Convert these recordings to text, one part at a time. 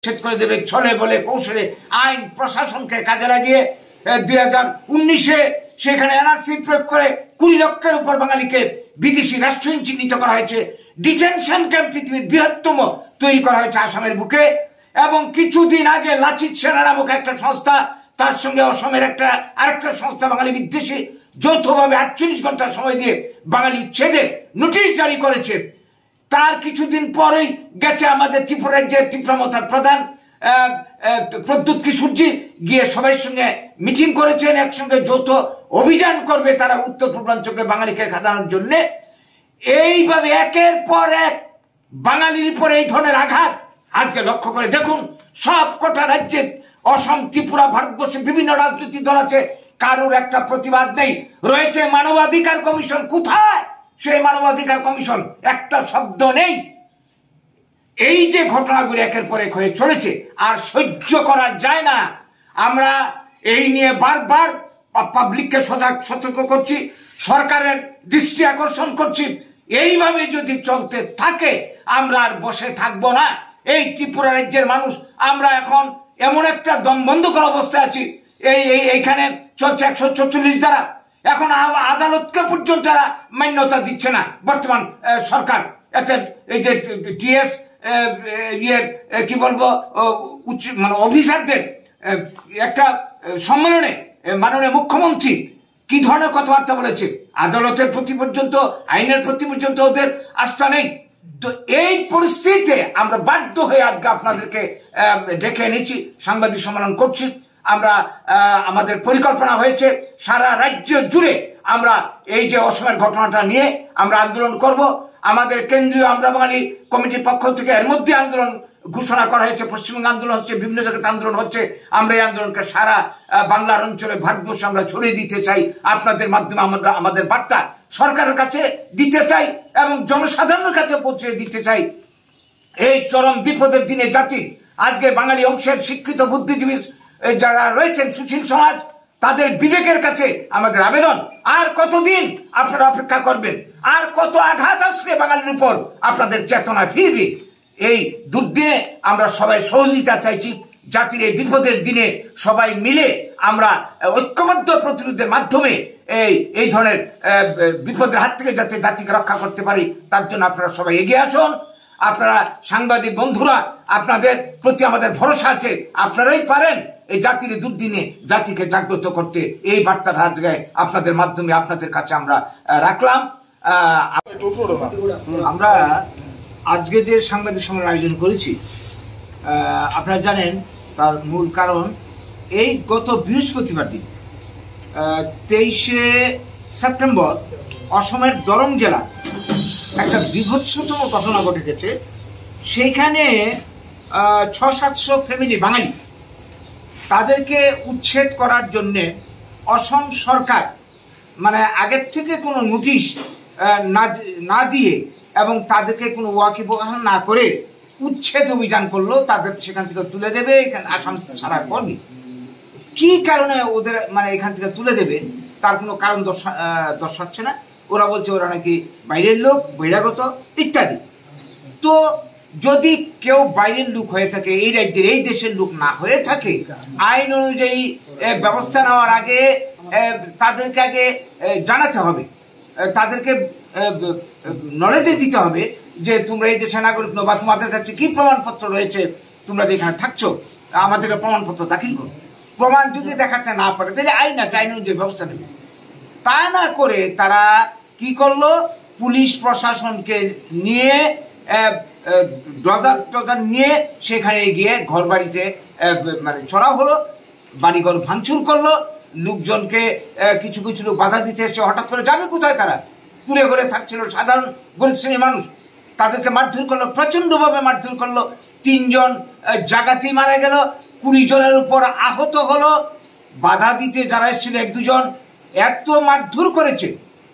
ছেদ করে দেবে ছলে বলে কৌশলে আইন প্রশাসনকে কাজে লাগিয়ে 2019-এ সেখানে এনআরসি প্রয়োগ করে 20 লক্ষের উপর বাঙালিকে বিদেশি রাষ্ট্রহীন চিহ্নিত করা হয়েছে। ডিটেনশন ক্যাম্প পৃথিবীর বৃহত্তম তৈরি করা হয়েছে আসামের বুকে। এবং কিছুদিন আগে লাচিত সেনা নামক একটা সংস্থা, তার সঙ্গে অসমের আরেকটা সংস্থা বাঙালি বিদ্বেষী যৌথভাবে 48 ঘন্টা সময় দিয়ে বাঙালি ছেদের নোটিশ জারি করেছে। তার কিছুদিন পরেই গেছে আমাদের ত্রিপুরা রাজ্যের তীব্রমতার প্রধান প্রদ্যুৎ কিশোরজি গিয়ে সবাই সঙ্গে মিটিং করেছেন, একসঙ্গে যৌথ অভিযান করবে তারা উত্তর পূর্বাঞ্চলকে বাঙালিকে খাদানোর জন্য। এইভাবে একের পর এক বাঙালির উপরে এই ধরনের আঘাত আজকে লক্ষ্য করে দেখুন, সব কটা রাজ্যে অসম, ত্রিপুরা, ভারতবর্ষে বিভিন্ন রাজনৈতিক দল আছে, কারোর একটা প্রতিবাদ নেই। রয়েছে মানবাধিকার কমিশন, কোথায় সেই মানবাধিকার কমিশন? একটা শব্দ নেই। এই যে ঘটনাগুলি একের পর এক হয়ে চলেছে আর সহ্য করা যায় না। আমরা এই নিয়ে বারবার পাবলিককে সতর্ক করছি, সরকারের দৃষ্টি আকর্ষণ করছি। এইভাবে যদি চলতে থাকে আমরা আর বসে থাকবো না। এই ত্রিপুরা রাজ্যের মানুষ আমরা এখন এমন একটা দম বন্ধ করা অবস্থায় আছি। এইখানে চলছে 144 ধারা, এখন আদালতকে পর্যন্ত তারা মান্যতা দিচ্ছে না বর্তমান সরকার। একটা এই যে টিএস কি বলবো উচ্চ মানে অফিসারদের একটা সম্মেলনে মাননীয় মুখ্যমন্ত্রী কি ধরনের কথাবার্তা বলেছে, আদালতের প্রতি পর্যন্ত, আইনের প্রতি পর্যন্ত ওদের আস্থা নেই। তো এই পরিস্থিতিতে আমরা বাধ্য হয়ে আজকে আপনাদেরকে ডেকে এনেছি, সাংবাদিক সম্মেলন করছি। আমরা আমাদের পরিকল্পনা হয়েছে সারা রাজ্য জুড়ে আমরা এই যে অসমের ঘটনাটা নিয়ে আমরা আন্দোলন করব। আমাদের কেন্দ্রীয় আমরা বাঙালি কমিটির পক্ষ থেকে এর মধ্যে আন্দোলন ঘোষণা করা হয়েছে, পশ্চিমবঙ্গ আন্দোলন হচ্ছে, বিভিন্ন জায়গাতে আন্দোলন হচ্ছে। আমরা এই আন্দোলনকে সারা বাংলার অঞ্চলে, ভারতবর্ষে আমরা ছড়িয়ে দিতে চাই। আপনাদের মাধ্যমে আমরা আমাদের বার্তা সরকারের কাছে দিতে চাই এবং জনসাধারণের কাছে পৌঁছে দিতে চাই। এই চরম বিপদের দিনে জাতি, আজকে বাঙালি অংশের শিক্ষিত বুদ্ধিজীবী যারা রয়েছেন, সুশীল সমাজ, তাদের বিবেকের কাছে আমাদের আবেদন, আর কতদিন আপনারা অপেক্ষা করবেন? আর কত আঘাত আসলে বাঙালির উপর আপনাদের চেতনা ফিরবে? এই দুর্দিনে আমরা সবাই সহযোগিতা চাইছি। জাতির এই বিপদের দিনে সবাই মিলে আমরা ঐক্যবদ্ধ প্রতিরোধের মাধ্যমে এই ধরনের বিপদের হাত থেকে যাতে জাতিকে রক্ষা করতে পারি, তার জন্য আপনারা সবাই এগিয়ে আসুন। আপনারা সাংবাদিক বন্ধুরা, আপনাদের প্রতি আমাদের ভরসা আছে, আপনারাই পারেন এই জাতির দুর্দিনে জাতিকে জাগ্রত করতে। এই বার্তাটা আজকে আপনাদের মাধ্যমে আপনাদের কাছে আমরা রাখলাম। আমরা আজকে যে সাংবাদিক সম্মেলন আয়োজন করেছি, আপনারা জানেন তার মূল কারণ এই গত বৃহস্পতিবার দিন 23শে সেপ্টেম্বর অসমের দরং জেলা একটা বীভৎসতম ঘটনা ঘটে গেছে। সেইখানে 600-700 ফ্যামিলি বাঙালি, তাদেরকে উচ্ছেদ করার জন্যে অসম সরকার মানে আগের থেকে কোনো নোটিশ না দিয়ে এবং তাদেরকে কোনো ওয়াকিবহাল না করে উচ্ছেদ অভিযান করলো। তাদের সেখান থেকে তুলে দেবে, এখানে আসাম ছাড়া করবে। কি কারণে ওদের মানে এখান থেকে তুলে দেবে তার কোনো কারণ দর্শাচ্ছে না। ওরা বলছে ওরা নাকি বাইরের লোক, বহিরাগত ইত্যাদি। তো যদি কেউ বাইরের লোক হয়ে থাকে, এই রাজ্যের এই দেশের লোক না হয়ে থাকে, আইন অনুযায়ী ব্যবস্থা নেওয়ার আগে তাদেরকে আগে জানাতে হবে, তাদেরকে নলেজে দিতে হবে যে তোমরা এই দেশের নাগরিক নও, বা তোমাদের কাছে কি প্রমাণপত্র রয়েছে, তোমরা যেখানে থাকছো আমাদেরকে প্রমাণপত্র দাখিল করো। প্রমাণ যদি দেখাতে না পারে তাহলে আইন আছে, আইন অনুযায়ী ব্যবস্থা নেবে। তা না করে তারা কি করলো, পুলিশ প্রশাসনকে নিয়ে ডজার নিয়ে সেখানে গিয়ে ঘর বাড়িতে মানে ছড়া হলো, বাড়িঘর ভাঙচুর করলো, লোকজনকে কিছু কিছু লোক বাধা দিতে এসে হঠাৎ করে যাবে কোথায়, তারা কুড়ে ঘরে থাকছিল সাধারণ গরিব শ্রেণীর মানুষ, তাদেরকে মারধর করলো, প্রচন্ডভাবে মারধর করলো। 3 জন জায়গাতেই মারা গেল, 20 জনের উপর আহত হলো। বাধা দিতে যারা এসেছিল 1-2 জন, এত মারধর করেছে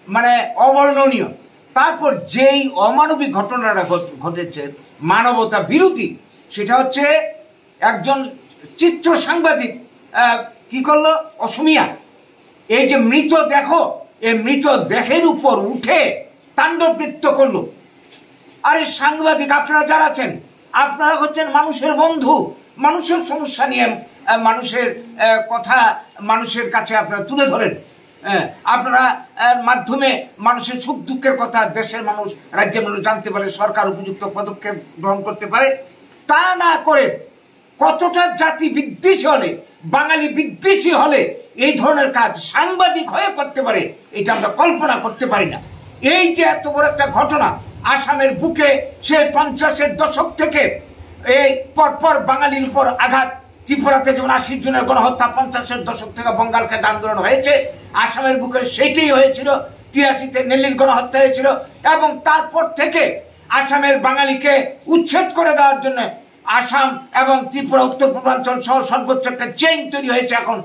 মানে অবর্ণনীয়। তারপর যেই অমানবিক ঘটনাটা ঘটেছে, মানবতা বিরোধী, সেটা হচ্ছে একজন চিত্র সাংবাদিক কি করলো, অসমিয়া, এই যে মৃত দেখো, এই মৃত দেহের উপর উঠে তাণ্ডব নৃত্য করলো। আরে সাংবাদিক আপনারা যারা আছেন, আপনারা হচ্ছেন মানুষের বন্ধু, মানুষের সমস্যা নিয়ে মানুষের কথা মানুষের কাছে আপনারা তুলে ধরেন। আপনারা মাধ্যমে মানুষের সুখ দুঃখের কথা দেশের মানুষ, রাজ্যের মানুষ জানতে পারে, সরকার উপযুক্ত পদক্ষেপ গ্রহণ করতে পারে। তা না করে কতটা জাতি বিদ্বেষী হলে, বাঙালি বিদ্বেষী হলে এই ধরনের কাজ সাংবাদিক হয়ে করতে পারে, এটা আমরা কল্পনা করতে পারি না। এই যে এত বড় একটা ঘটনা আসামের বুকে, সে 50-এর দশক থেকে এই পরপর বাঙালির উপর আঘাত, ত্রিপুরাতে যেমন 80 জনের গণহত্যা 50-এর দশক থেকে বঙ্গালকে আন্দোলন হয়েছে, আসামের বুকে সেইটাই হয়েছিল। 83-তে নেল্লির গণহত্যা হয়েছিল, এবং তারপর থেকে আসামের বাঙালিকে উচ্ছেদ করে দেওয়ার জন্য আসাম এবং ত্রিপুরা উত্তর পূর্বাঞ্চল সহ সর্বত্র একটা চেইন তৈরি হয়েছে এখন